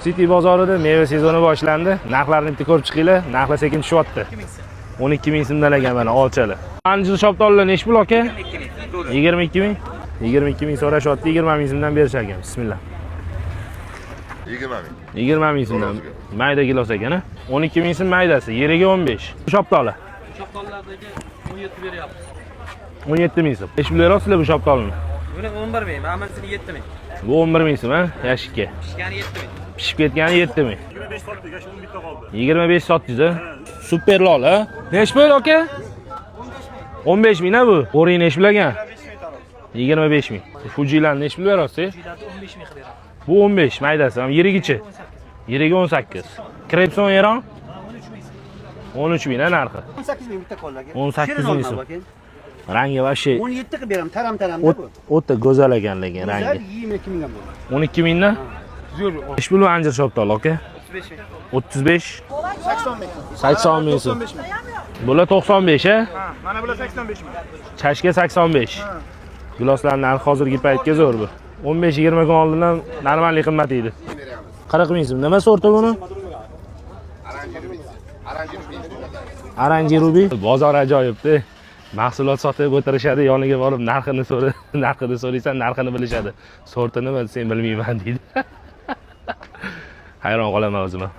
City bozorida meva sezoni boshlandi. Narxlarni bitta ko'rib chiqinglar. Narxlar sekin tushyapti. 12 ming so'mdan ekan mana olchali. Anjir shoptollar nechi pul aka? 22 ming. 22 ming so'rashyapti, 20 ming so'mdan berishar ekan. Bismillah. 20 ming. 20 ming so'mdan. Mayda gilos ekan, 12 ming so'm maydasi, yeriga 15. Shoptollar. Shoptollardagi 17 beryapmiz. 17 ming so'm. Nechi pul berasizlar bu shoptolni? Buni 11 ming, hammasini 7 ming. Bu 11 ming so'm, yashikka. Pishgani 7 ming. Pishib ketgani 7 ming. 25 sotdik, yashi bitta qoldi. 25 sotdingiz, Super lol, Nechi pul aka? 15 ming bu. O'ring nechi pul ekan? 25 ming. Fujilarni nechi pul berasiz? 15 ming qilib beraman. Bu 15 maydasi, ham yirigichi. Yiriga 18. Krepson Eron 13 ming narxi. 18 ming bitta qoldi aka. 18 ming so'm. Rangi vashi 17 qilib beraman, taram-taramda bu. o'ta go'zal ekan lekin rangi. 22 mingdan bo'ladi. 12 mingdan? Zo'r. Nechi pul anjir shoptol aka? 35 ming. 35. 80 ming. 80 ming so'm. Bular 95 Ha, mana bular 85 ming. Chashga 85. Giloslarning narxi hozirgi paytga zo'r bu. 15-20 kun oldindan normalniy qimmat edi. 40 ming so'm. Nima sorti buni? Aranji rubi. Bozor ajoyibda. Mahsulot sotib o'tirishadi, yoniga borib narxini so'raysan, narxini bilishadi. Sorti nima, sen bilmayman deydi. Hayron qolaman o'zim ham.